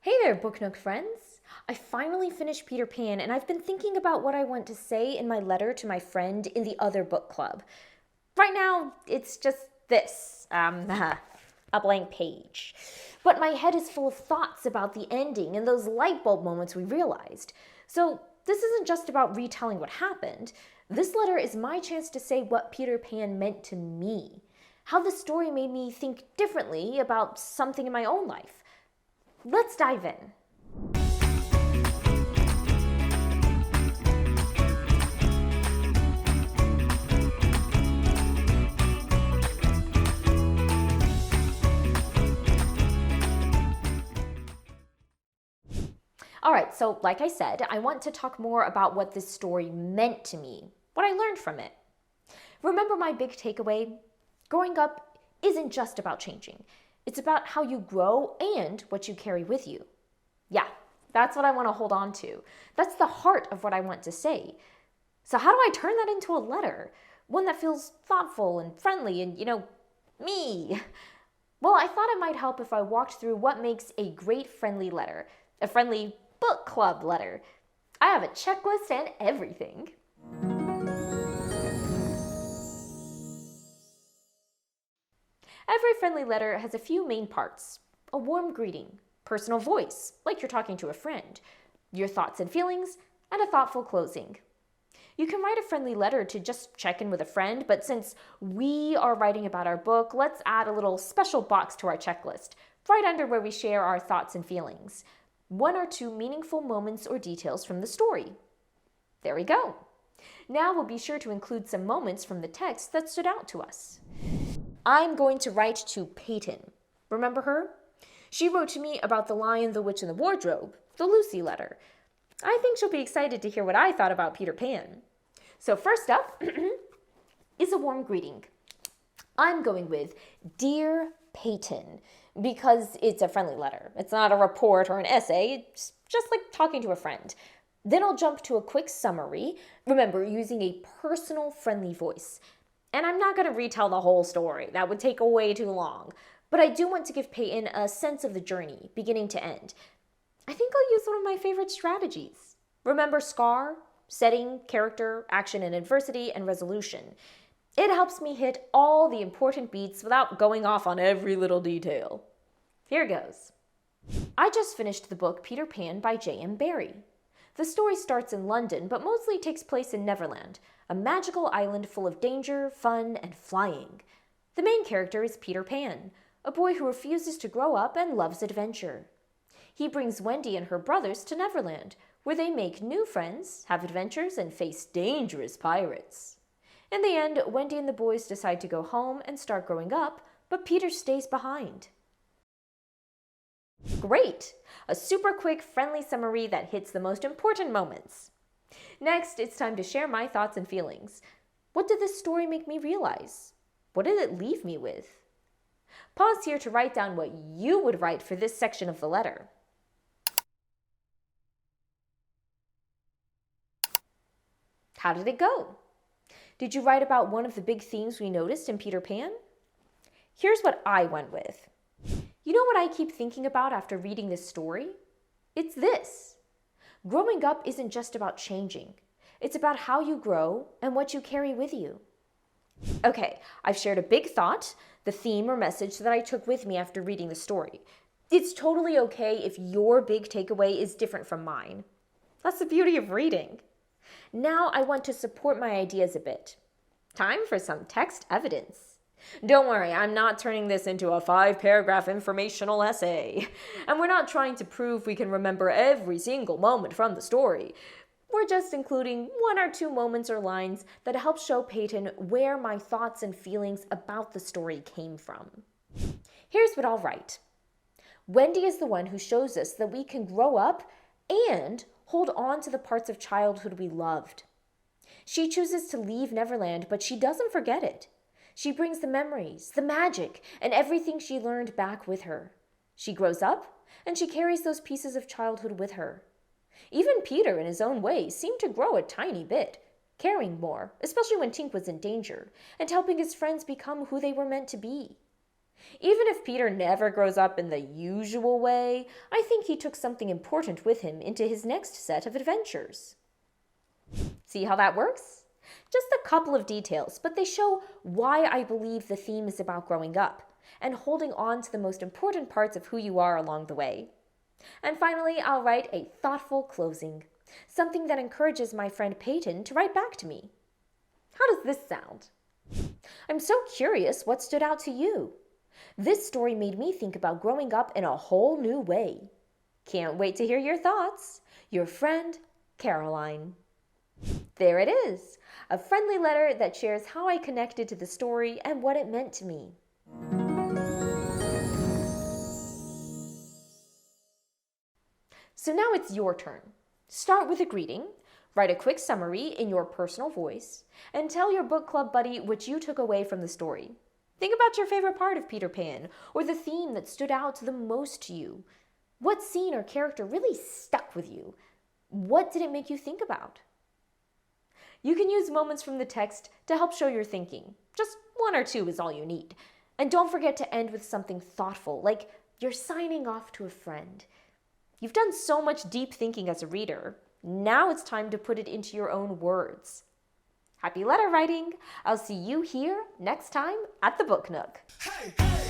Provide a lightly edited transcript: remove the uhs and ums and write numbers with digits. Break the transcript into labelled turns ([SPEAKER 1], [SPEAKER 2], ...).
[SPEAKER 1] Hey there, Book Nook friends! I finally finished Peter Pan, and I've been thinking about what I want to say in my letter to my friend in the other book club. Right now, it's just this, a blank page. But my head is full of thoughts about the ending and those light bulb moments we realized. So this isn't just about retelling what happened. This letter is my chance to say what Peter Pan meant to me. How the story made me think differently about something in my own life. Let's dive in. All right, so like I said, I want to talk more about what this story meant to me, what I learned from it. Remember my big takeaway? Growing up isn't just about changing. It's about how you grow and what you carry with you. Yeah, that's what I want to hold on to. That's the heart of what I want to say. So how do I turn that into a letter? One that feels thoughtful and friendly and, me. Well, I thought it might help if I walked through what makes a great friendly letter, a friendly book club letter. I have a checklist and everything. Every friendly letter has a few main parts. A warm greeting, personal voice, like you're talking to a friend, your thoughts and feelings, and a thoughtful closing. You can write a friendly letter to just check in with a friend, but since we are writing about our book, let's add a little special box to our checklist, right under where we share our thoughts and feelings. 1 or 2 meaningful moments or details from the story. There we go. Now we'll be sure to include some moments from the text that stood out to us. I'm going to write to Peyton. Remember her? She wrote to me about The Lion, the Witch, and the Wardrobe, the Lucy letter. I think she'll be excited to hear what I thought about Peter Pan. So first up is a warm greeting. I'm going with Dear Peyton because it's a friendly letter. It's not a report or an essay. It's just like talking to a friend. Then I'll jump to a quick summary. Remember, using a personal, friendly voice. And I'm not going to retell the whole story. That would take way too long. But I do want to give Peyton a sense of the journey, beginning to end. I think I'll use one of my favorite strategies. Remember SCAR? Setting, character, action and adversity, and resolution. It helps me hit all the important beats without going off on every little detail. Here goes. I just finished the book Peter Pan by J.M. Barrie. The story starts in London, but mostly takes place in Neverland, a magical island full of danger, fun, and flying. The main character is Peter Pan, a boy who refuses to grow up and loves adventure. He brings Wendy and her brothers to Neverland, where they make new friends, have adventures, and face dangerous pirates. In the end, Wendy and the boys decide to go home and start growing up, but Peter stays behind. Great! A super quick, friendly summary that hits the most important moments. Next, it's time to share my thoughts and feelings. What did this story make me realize? What did it leave me with? Pause here to write down what you would write for this section of the letter. How did it go? Did you write about one of the big themes we noticed in Peter Pan? Here's what I went with. You know what I keep thinking about after reading this story? It's this. Growing up isn't just about changing. It's about how you grow and what you carry with you. Okay, I've shared a big thought, the theme or message that I took with me after reading the story. It's totally okay if your big takeaway is different from mine. That's the beauty of reading. Now I want to support my ideas a bit. Time for some text evidence. Don't worry, I'm not turning this into a 5-paragraph informational essay. And we're not trying to prove we can remember every single moment from the story. We're just including 1 or 2 moments or lines that help show Peyton where my thoughts and feelings about the story came from. Here's what I'll write. Wendy is the one who shows us that we can grow up and hold on to the parts of childhood we loved. She chooses to leave Neverland, but she doesn't forget it. She brings the memories, the magic, and everything she learned back with her. She grows up, and she carries those pieces of childhood with her. Even Peter, in his own way, seemed to grow a tiny bit, caring more, especially when Tink was in danger, and helping his friends become who they were meant to be. Even if Peter never grows up in the usual way, I think he took something important with him into his next set of adventures. See how that works? Just a couple of details, but they show why I believe the theme is about growing up and holding on to the most important parts of who you are along the way. And finally, I'll write a thoughtful closing, something that encourages my friend Peyton to write back to me. How does this sound? I'm so curious what stood out to you. This story made me think about growing up in a whole new way. Can't wait to hear your thoughts. Your friend, Caroline. There it is, a friendly letter that shares how I connected to the story and what it meant to me. So now it's your turn. Start with a greeting, write a quick summary in your personal voice, and tell your book club buddy what you took away from the story. Think about your favorite part of Peter Pan, or the theme that stood out the most to you. What scene or character really stuck with you? What did it make you think about? You can use moments from the text to help show your thinking. Just one or two is all you need. And don't forget to end with something thoughtful, like you're signing off to a friend. You've done so much deep thinking as a reader. Now it's time to put it into your own words. Happy letter writing! I'll see you here next time at the Book Nook. Hey, hey.